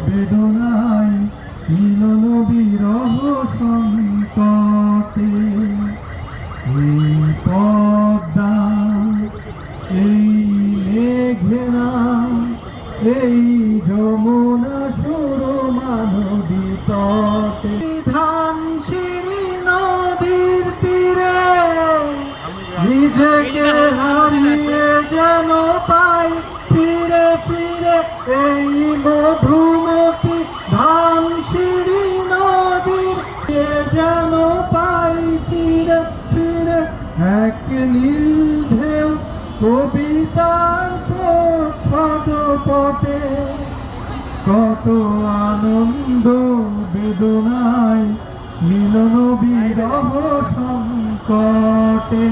বেদনায় মিলন বিরহ সংকটে। এই পদ্মা, এই মেঘনা, এই যমুনা সুরমা নদী তটে, ধানসিঁড়ি নদীর তীরে নিজেকে হারিয়ে যেন পাই ফিরে ফিরে এই মধুমতি ধানসিঁড়ি নদীর যেন পাই ফিরে ফিরে এক নীল ঢেউ কবিতার ছদপটে। কত আনন্দ বেদনায় মিলন বিরহ সংকটে।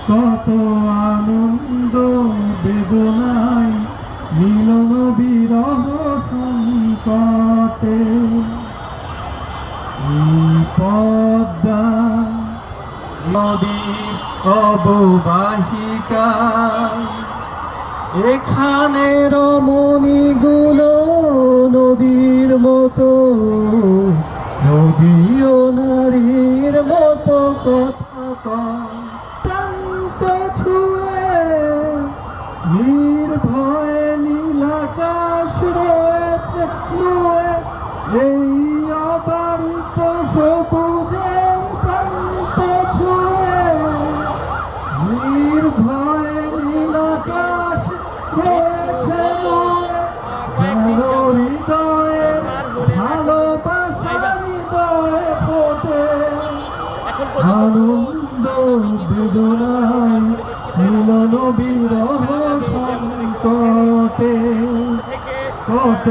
কত আনন্দ বেদনায় মিলন বিরহ সংকটে। এই পদ্মা নদীর অববাহিকা, এখানে রমণীগুলো নদীর মতো, নদীও নারীর মতো কথা কয়। প্রান্ত ছুঁয়ে নির্ভয়ে নীলাকাশ রয়েছে নুয়ে, এই অবারিত সবুজের প্রান্ত ছুঁয়ে নির্ভয়ে নীলাকাশ রয়েছে নুয়ে। যেন হৃদয়ে ভালোবাসা হৃদয়ে ফোটে। আনন্দ বেদনায় মিলন বিরহ সংকটে। কত